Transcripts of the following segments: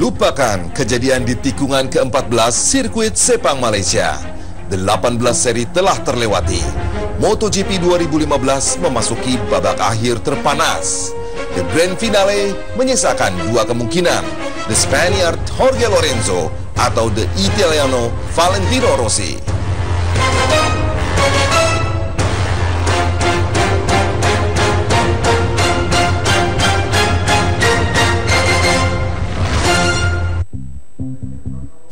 Lupakan kejadian di tikungan ke-14 sirkuit Sepang Malaysia. 18 seri telah terlewati. MotoGP 2015 memasuki babak akhir terpanas. The Grand Finale menyisakan dua kemungkinan, The Spaniard Jorge Lorenzo atau The Italiano Valentino Rossi.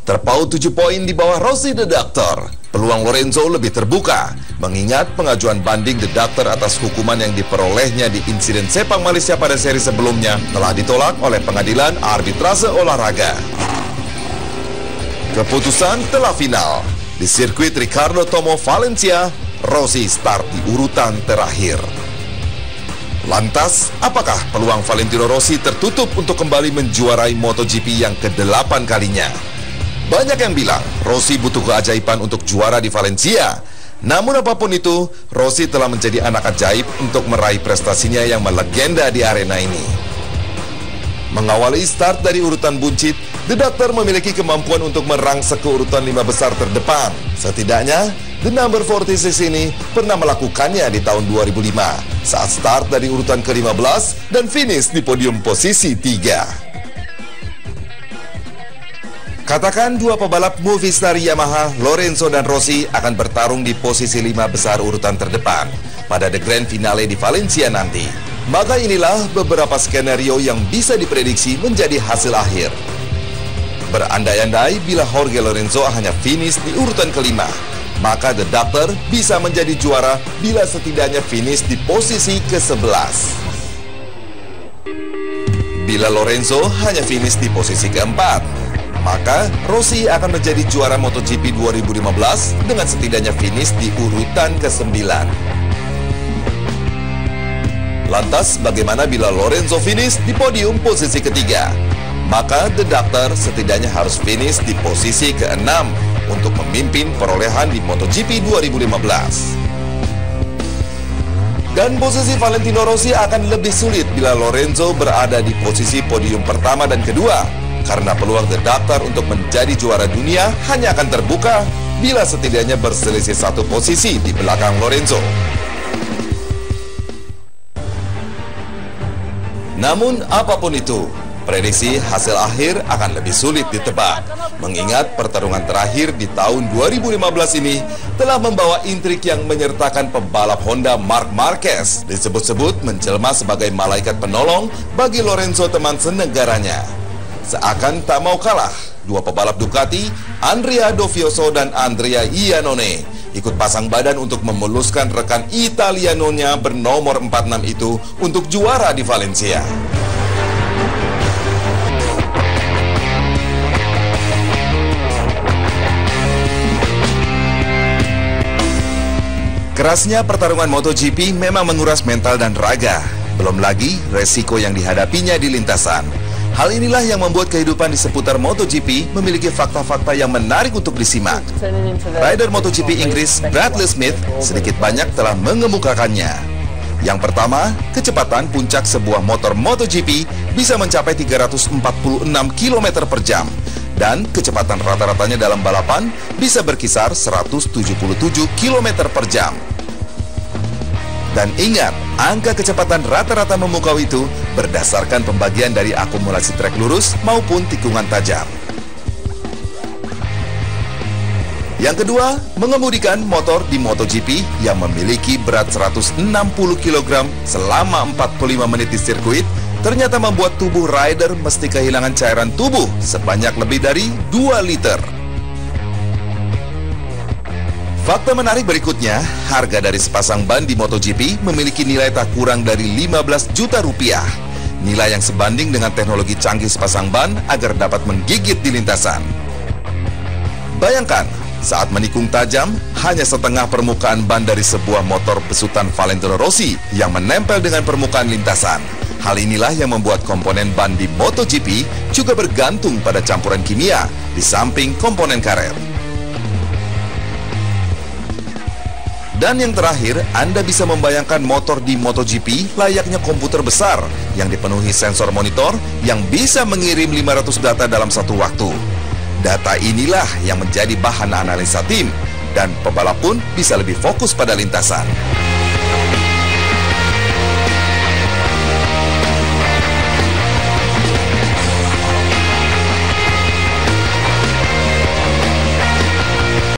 Terpaut 7 poin di bawah Rossi The Doctor, peluang Lorenzo lebih terbuka, mengingat pengajuan banding The Doctor atas hukuman yang diperolehnya di insiden Sepang Malaysia pada seri sebelumnya telah ditolak oleh Pengadilan Arbitrase Olahraga. Keputusan telah final. Di sirkuit Ricardo Tomo Valencia, Rossi start di urutan terakhir. Lantas, apakah peluang Valentino Rossi tertutup untuk kembali menjuarai MotoGP yang ke-8 kalinya? Banyak yang bilang Rossi butuh keajaiban untuk juara di Valencia. Namun apapun itu, Rossi telah menjadi anak ajaib untuk meraih prestasinya yang melegenda di arena ini. Mengawali start dari urutan buncit, The Doctor memiliki kemampuan untuk merangsek ke urutan 5 besar terdepan. Setidaknya, The Number 46 ini pernah melakukannya di tahun 2005 saat start dari urutan ke-15 dan finish di podium posisi 3. Katakan dua pebalap Movistar Yamaha, Lorenzo dan Rossi akan bertarung di posisi 5 besar urutan terdepan pada The Grand Finale di Valencia nanti. Maka inilah beberapa skenario yang bisa diprediksi menjadi hasil akhir. Berandai-andai bila Jorge Lorenzo hanya finish di urutan ke-5, maka The Doctor bisa menjadi juara bila setidaknya finish di posisi ke-11. Bila Lorenzo hanya finish di posisi ke-4, maka Rossi akan menjadi juara MotoGP 2015 dengan setidaknya finish di urutan ke-9. Lantas, bagaimana bila Lorenzo finish di podium posisi ketiga? Maka The Doctor setidaknya harus finish di posisi ke-6 untuk memimpin perolehan di MotoGP 2015. Dan posisi Valentino Rossi akan lebih sulit bila Lorenzo berada di posisi podium pertama dan kedua, karena peluang The Doctor untuk menjadi juara dunia hanya akan terbuka bila setidaknya berselisih 1 posisi di belakang Lorenzo. Namun apapun itu, prediksi hasil akhir akan lebih sulit ditebak, mengingat pertarungan terakhir di tahun 2015 ini telah membawa intrik yang menyertakan pebalap Honda Marc Marquez disebut-sebut menjelma sebagai malaikat penolong bagi Lorenzo teman senegaranya. Seakan tak mau kalah, dua pebalap Ducati, Andrea Dovizioso dan Andrea Iannone, ikut pasang badan untuk memuluskan rekan Italianonya bernomor 46 itu untuk juara di Valencia. Kerasnya pertarungan MotoGP memang menguras mental dan raga, belum lagi resiko yang dihadapinya di lintasan. Hal inilah yang membuat kehidupan di seputar MotoGP memiliki fakta-fakta yang menarik untuk disimak. Rider MotoGP Inggris Bradley Smith sedikit banyak telah mengemukakannya. Yang pertama, kecepatan puncak sebuah motor MotoGP bisa mencapai 346 km per jam. Dan kecepatan rata-ratanya dalam balapan bisa berkisar 177 km per jam. Dan ingat, angka kecepatan rata-rata memukau itu berdasarkan pembagian dari akumulasi trek lurus maupun tikungan tajam. Yang kedua, mengemudikan motor di MotoGP yang memiliki berat 160 kg selama 45 menit di sirkuit ternyata membuat tubuh rider mesti kehilangan cairan tubuh sebanyak lebih dari 2 liter. Fakta menarik berikutnya, harga dari sepasang ban di MotoGP memiliki nilai tak kurang dari 15 juta rupiah. Nilai yang sebanding dengan teknologi canggih sepasang ban agar dapat menggigit di lintasan. Bayangkan, saat menikung tajam, hanya setengah permukaan ban dari sebuah motor besutan Valentino Rossi yang menempel dengan permukaan lintasan. Hal inilah yang membuat komponen ban di MotoGP juga bergantung pada campuran kimia di samping komponen karet. Dan yang terakhir, Anda bisa membayangkan motor di MotoGP layaknya komputer besar yang dipenuhi sensor monitor yang bisa mengirim 500 data dalam satu waktu. Data inilah yang menjadi bahan analisa tim, dan pebalap pun bisa lebih fokus pada lintasan.